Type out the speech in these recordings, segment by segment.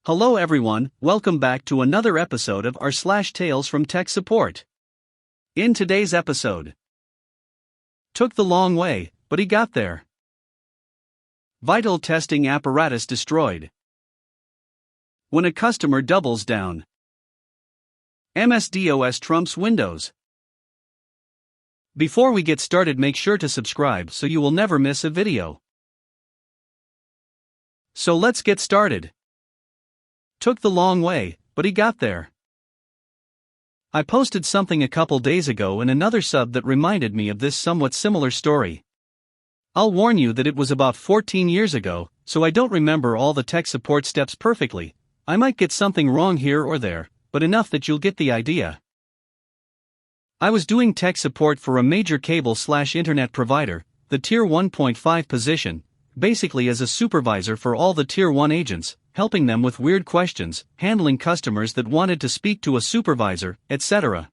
Hello everyone, welcome back to another episode of r/slash Tales from Tech Support. In today's episode, took the long way, but he got there. Vital testing apparatus destroyed. When a customer doubles down. MS-DOS trumps Windows. Before we get started, make sure to subscribe so you will never miss a video. So let's get started. Took the long way, but he got there. I posted something a couple days ago in another sub that reminded me of this somewhat similar story. I'll warn you that it was about 14 years ago, so I don't remember all the tech support steps perfectly. I might get something wrong here or there, but enough that you'll get the idea. I was doing tech support for a major cable/internet provider, the Tier 1.5 position, basically as a supervisor for all the Tier 1 agents, helping them with weird questions, handling customers that wanted to speak to a supervisor, etc.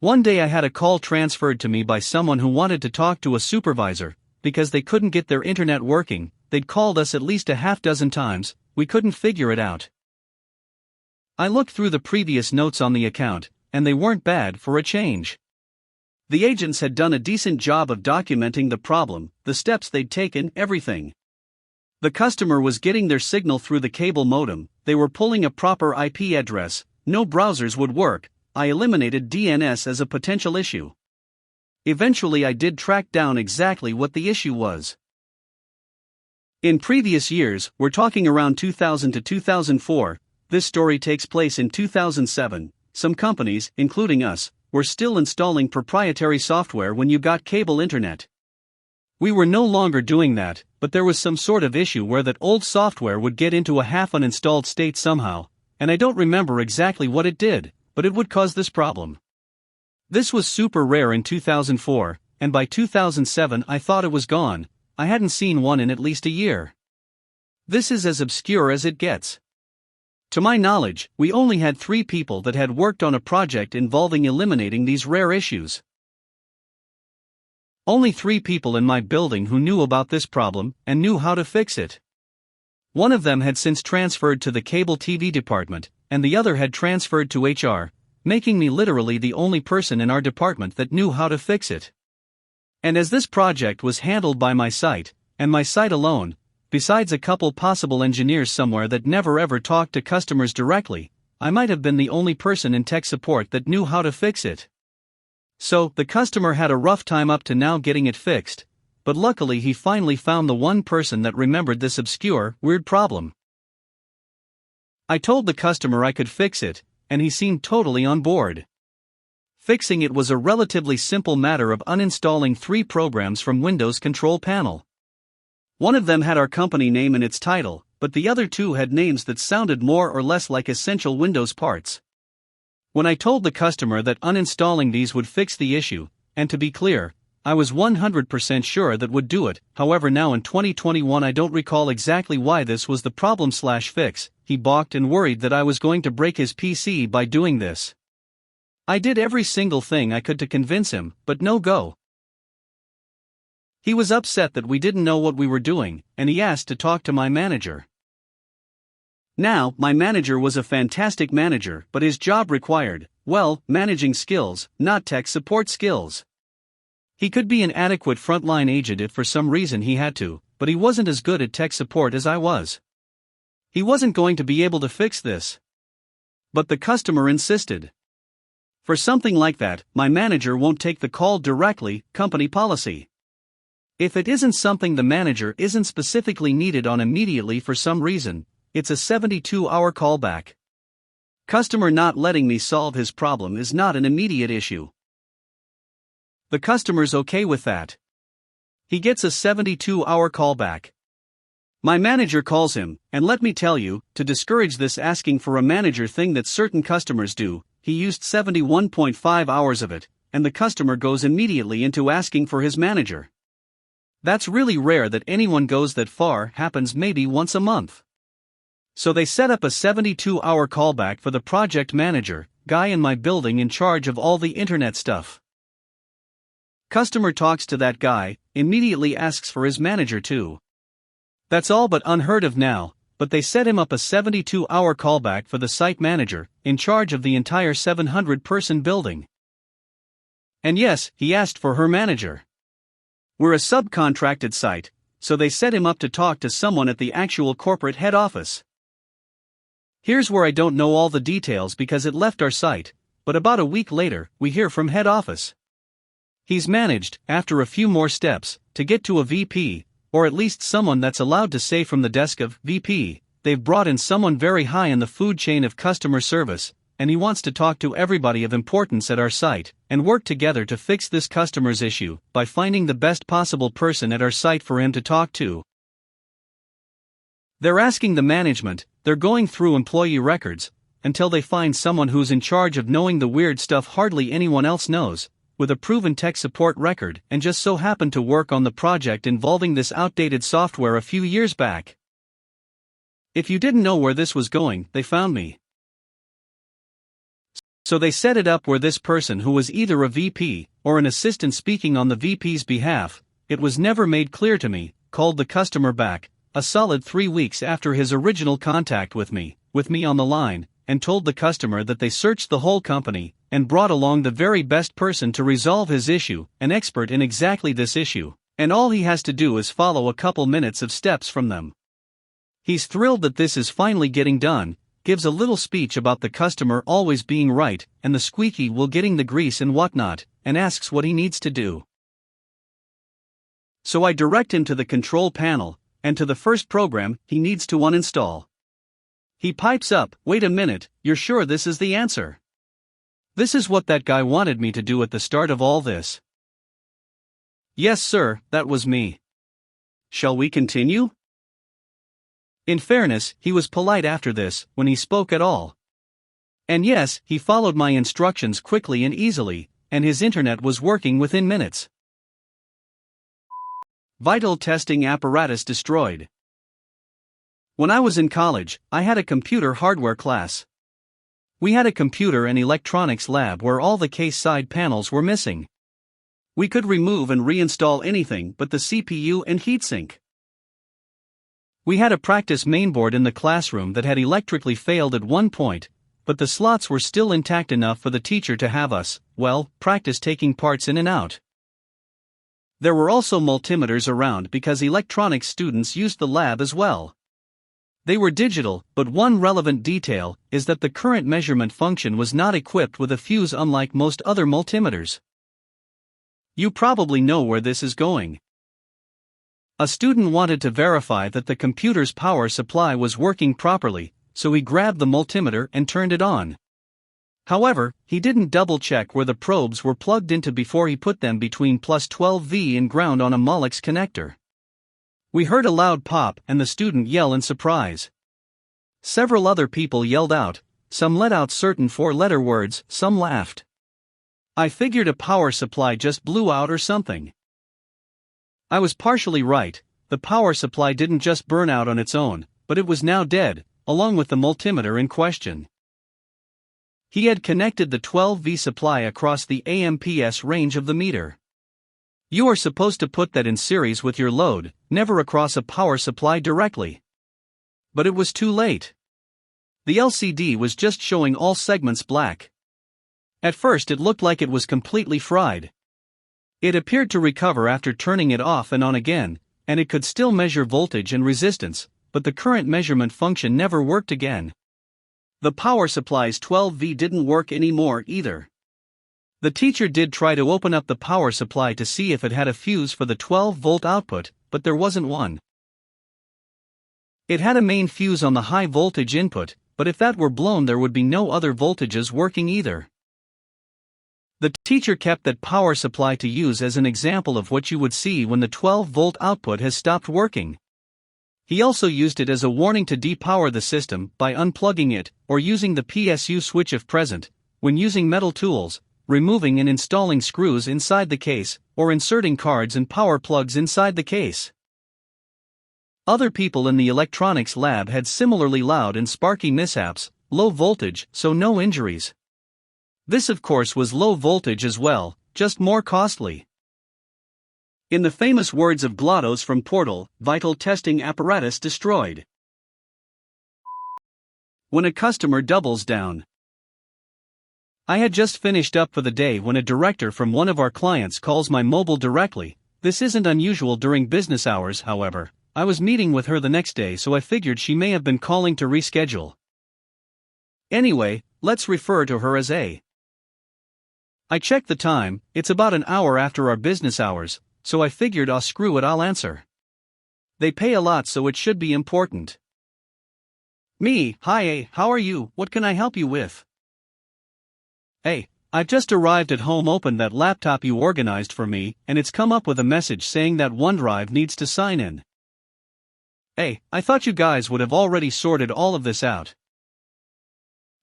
One day I had a call transferred to me by someone who wanted to talk to a supervisor, because they couldn't get their internet working. They'd called us at least a half dozen times, we couldn't figure it out. I looked through the previous notes on the account, and they weren't bad for a change. The agents had done a decent job of documenting the problem, the steps they'd taken, everything. The customer was getting their signal through the cable modem, they were pulling a proper IP address, no browsers would work. I eliminated DNS as a potential issue. Eventually I did track down exactly what the issue was. In previous years, we're talking around 2000 to 2004, this story takes place in 2007, some companies, including us, were still installing proprietary software when you got cable internet. We were no longer doing that, but there was some sort of issue where that old software would get into a half uninstalled state somehow, and I don't remember exactly what it did, but it would cause this problem. This was super rare in 2004, and by 2007 I thought it was gone. I hadn't seen one in at least a year. This is as obscure as it gets. To my knowledge, we only had 3 people that had worked on a project involving eliminating these rare issues. Only 3 people in my building who knew about this problem and knew how to fix it. One of them had since transferred to the cable TV department, and the other had transferred to HR, making me literally the only person in our department that knew how to fix it. And as this project was handled by my site, and my site alone, besides a couple possible engineers somewhere that never ever talked to customers directly, I might have been the only person in tech support that knew how to fix it. So, the customer had a rough time up to now getting it fixed, but luckily he finally found the one person that remembered this obscure, weird problem. I told the customer I could fix it, and he seemed totally on board. Fixing it was a relatively simple matter of uninstalling 3 programs from Windows Control Panel. One of them had our company name in its title, but the other 2 had names that sounded more or less like essential Windows parts. When I told the customer that uninstalling these would fix the issue, and to be clear, I was 100% sure that would do it, however now in 2021 I don't recall exactly why this was the problem/fix, he balked and worried that I was going to break his PC by doing this. I did every single thing I could to convince him, but no go. He was upset that we didn't know what we were doing, and he asked to talk to my manager. Now, my manager was a fantastic manager, but his job required, well, managing skills, not tech support skills. He could be an adequate frontline agent if for some reason he had to, but he wasn't as good at tech support as I was. He wasn't going to be able to fix this. But the customer insisted. For something like that, my manager won't take the call directly, company policy. If it isn't something the manager isn't specifically needed on immediately for some reason, it's a 72-hour callback. Customer not letting me solve his problem is not an immediate issue. The customer's okay with that. He gets a 72-hour callback. My manager calls him, and let me tell you, to discourage this asking for a manager thing that certain customers do, he used 71.5 hours of it, and the customer goes immediately into asking for his manager. That's really rare that anyone goes that far, happens maybe once a month. So they set up a 72-hour callback for the project manager, guy in my building in charge of all the internet stuff. Customer talks to that guy, immediately asks for his manager too. That's all but unheard of now, but they set him up a 72-hour callback for the site manager, in charge of the entire 700-person building. And yes, he asked for her manager. We're a subcontracted site, so they set him up to talk to someone at the actual corporate head office. Here's where I don't know all the details because it left our site, but about a week later, we hear from head office. He's managed, after a few more steps, to get to a VP, or at least someone that's allowed to say from the desk of VP, they've brought in someone very high in the food chain of customer service, and he wants to talk to everybody of importance at our site, and work together to fix this customer's issue, by finding the best possible person at our site for him to talk to. They're asking the management, they're going through employee records, until they find someone who's in charge of knowing the weird stuff hardly anyone else knows, with a proven tech support record, and just so happened to work on the project involving this outdated software a few years back. If you didn't know where this was going, they found me. So they set it up where this person who was either a VP, or an assistant speaking on the VP's behalf, it was never made clear to me, called the customer back, a solid 3 weeks after his original contact with me on the line, and told the customer that they searched the whole company, and brought along the very best person to resolve his issue, an expert in exactly this issue, and all he has to do is follow a couple minutes of steps from them. He's thrilled that this is finally getting done, gives a little speech about the customer always being right, and the squeaky wheel getting the grease and whatnot, and asks what he needs to do. So I direct him to the control panel, and to the first program he needs to uninstall. He pipes up, "Wait a minute, you're sure this is the answer?" This is what that guy wanted me to do at the start of all this. "Yes sir, that was me." "Shall we continue?" In fairness, he was polite after this, when he spoke at all. And yes, he followed my instructions quickly and easily, and his internet was working within minutes. Vital testing apparatus destroyed. When I was in college, I had a computer hardware class. We had a computer and electronics lab where all the case side panels were missing. We could remove and reinstall anything but the CPU and heatsink. We had a practice mainboard in the classroom that had electrically failed at one point, but the slots were still intact enough for the teacher to have us, practice taking parts in and out. There were also multimeters around because electronics students used the lab as well. They were digital, but one relevant detail is that the current measurement function was not equipped with a fuse unlike most other multimeters. You probably know where this is going. A student wanted to verify that the computer's power supply was working properly, so he grabbed the multimeter and turned it on. However, he didn't double-check where the probes were plugged into before he put them between plus 12V and ground on a Molex connector. We heard a loud pop and the student yell in surprise. Several other people yelled out, some let out certain 4-letter words, some laughed. I figured a power supply just blew out or something. I was partially right, the power supply didn't just burn out on its own, but it was now dead, along with the multimeter in question. He had connected the 12V supply across the AMPS range of the meter. You are supposed to put that in series with your load, never across a power supply directly. But it was too late. The LCD was just showing all segments black. At first it looked like it was completely fried. It appeared to recover after turning it off and on again, and it could still measure voltage and resistance, but the current measurement function never worked again. The power supply's 12V didn't work anymore either. The teacher did try to open up the power supply to see if it had a fuse for the 12-volt output, but there wasn't one. It had a main fuse on the high voltage input, but if that were blown there would be no other voltages working either. The teacher kept that power supply to use as an example of what you would see when the 12-volt output has stopped working. He also used it as a warning to depower the system by unplugging it, or using the PSU switch if present, when using metal tools, removing and installing screws inside the case, or inserting cards and power plugs inside the case. Other people in the electronics lab had similarly loud and sparky mishaps, low voltage, so no injuries. This of course was low voltage as well, just more costly. In the famous words of GLaDOS from Portal, vital testing apparatus destroyed. When a customer doubles down. I had just finished up for the day when a director from one of our clients calls my mobile directly. This isn't unusual during business hours, however. I was meeting with her the next day, so I figured she may have been calling to reschedule. Anyway, let's refer to her as A. I checked the time, it's about an hour after our business hours, so I figured screw it, I'll answer. They pay a lot, so it should be important. Me, hi A, how are you, what can I help you with? Hey, I've just arrived at home, opened that laptop you organized for me, and it's come up with a message saying that OneDrive needs to sign in. Hey, I thought you guys would have already sorted all of this out.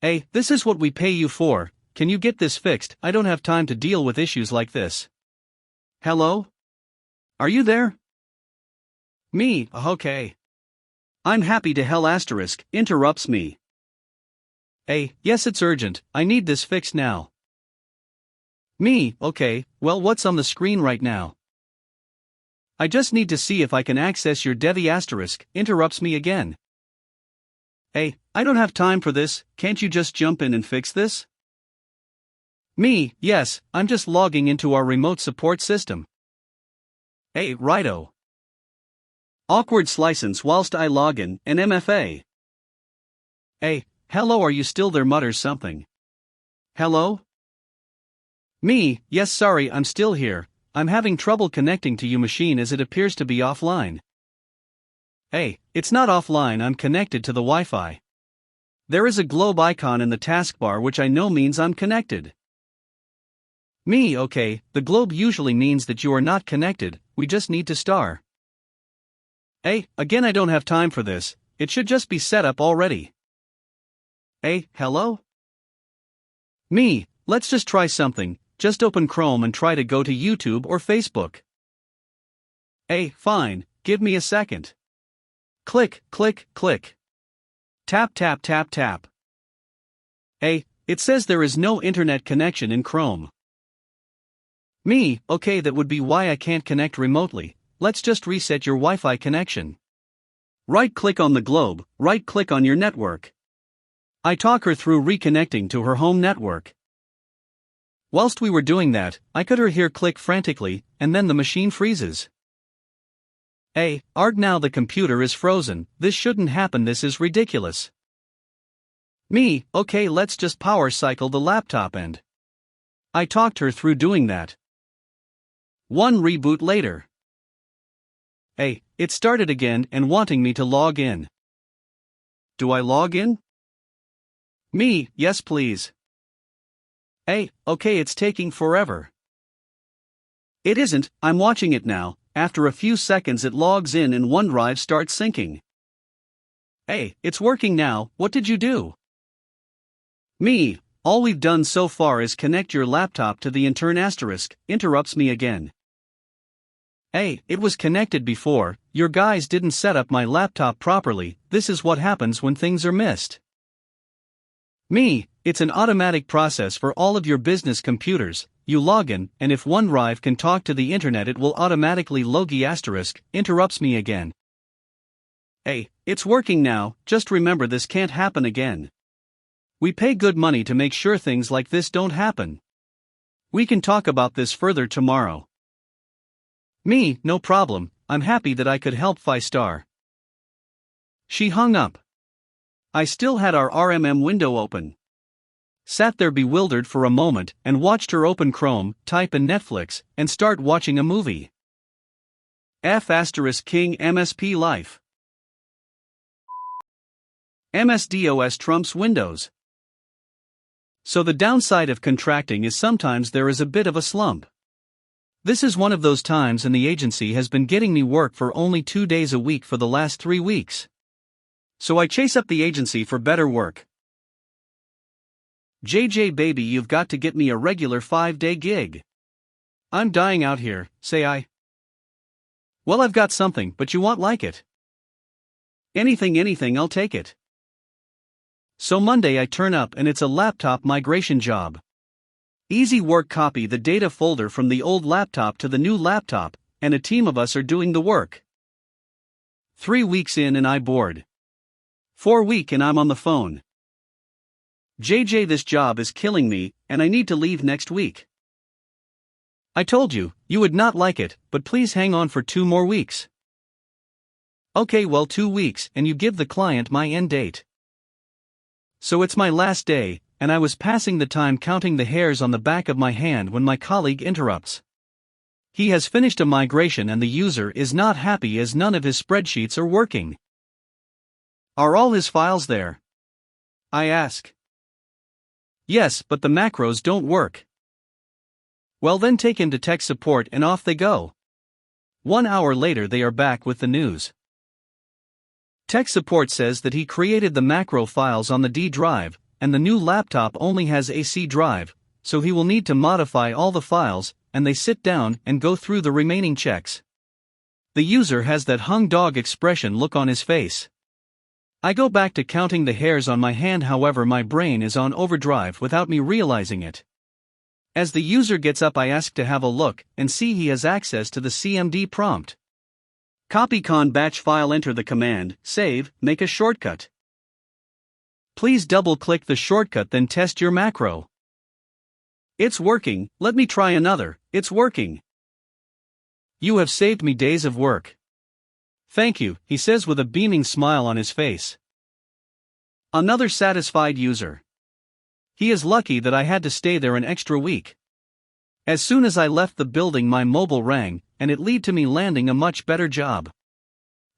Hey, this is what we pay you for, can you get this fixed? I don't have time to deal with issues like this. Hello? Are you there? Me, okay. I'm happy to hell * interrupts me. Hey, yes it's urgent, I need this fixed now. Me, okay, well what's on the screen right now? I just need to see if I can access your Devi * interrupts me again. Hey, I don't have time for this, can't you just jump in and fix this? Me, yes, I'm just logging into our remote support system. Hey, righto. Awkward license whilst I log in, an MFA. Hey, hello, are you still there? Mutters something. Hello? Me, yes sorry I'm still here, I'm having trouble connecting to your machine as it appears to be offline. Hey, it's not offline, I'm connected to the Wi-Fi. There is a globe icon in the taskbar which I know means I'm connected. Me, okay, the globe usually means that you are not connected, we just need to star. Hey, again I don't have time for this, it should just be set up already. Hey, hello? Me, let's just try something, just open Chrome and try to go to YouTube or Facebook. Hey, fine, give me a second. Click, click, click. Tap, tap, tap, tap. Hey, it says there is no internet connection in Chrome. Me, okay, that would be why I can't connect remotely. Let's just reset your Wi-Fi connection. Right-click on the globe, right-click on your network. I talk her through reconnecting to her home network. Whilst we were doing that, I could hear click frantically, and then the machine freezes. Hey, now the computer is frozen, this shouldn't happen, this is ridiculous. Me, okay, let's just power cycle the laptop and... I talked her through doing that. One reboot later. Hey, it started again and wanting me to log in. Do I log in? Me, yes please. Hey, okay, it's taking forever. It isn't, I'm watching it now, after a few seconds it logs in and OneDrive starts syncing. Hey, it's working now, what did you do? Me, all we've done so far is connect your laptop to the intern * interrupts me again. Hey, it was connected before, your guys didn't set up my laptop properly, this is what happens when things are missed. Me, it's an automatic process for all of your business computers, you log in, and if OneDrive can talk to the internet it will automatically logi * interrupts me again. Hey, it's working now, just remember this can't happen again. We pay good money to make sure things like this don't happen. We can talk about this further tomorrow. Me, no problem, I'm happy that I could help 5-star. She hung up. I still had our RMM window open. Sat there bewildered for a moment and watched her open Chrome, type in Netflix, and start watching a movie. F** King MSP Life. MS-DOS trumps Windows. So the downside of contracting is sometimes there is a bit of a slump. This is one of those times, and the agency has been getting me work for only 2 days a week for the last 3 weeks. So I chase up the agency for better work. JJ baby, you've got to get me a regular 5-day gig. I'm dying out here, say I. Well, I've got something, but you won't like it. Anything, I'll take it. So Monday I turn up and it's a laptop migration job. Easy work, copy the data folder from the old laptop to the new laptop, and a team of us are doing the work. 3 weeks in and I bored. 4 week and I'm on the phone. JJ, this job is killing me, and I need to leave next week. I told you, you would not like it, but please hang on for 2 more weeks. Okay, well, 2 weeks, and you give the client my end date. So it's my last day, and I was passing the time counting the hairs on the back of my hand when my colleague interrupts. He has finished a migration and the user is not happy as none of his spreadsheets are working. Are all his files there? I ask. Yes, but the macros don't work. Well, then take him to tech support and off they go. 1 hour later they are back with the news. Tech support says that he created the macro files on the D drive, and the new laptop only has a C drive, so he will need to modify all the files, and they sit down and go through the remaining checks. The user has that hung dog expression look on his face. I go back to counting the hairs on my hand, however my brain is on overdrive without me realizing it. As the user gets up I ask to have a look and see he has access to the CMD prompt. Copy con batch file, enter the command, save, make a shortcut. Please double-click the shortcut then test your macro. It's working, let me try another, it's working. You have saved me days of work. Thank you, he says with a beaming smile on his face. Another satisfied user. He is lucky that I had to stay there an extra week. As soon as I left the building my mobile rang, and it led to me landing a much better job.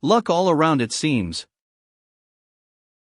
Luck all around it seems.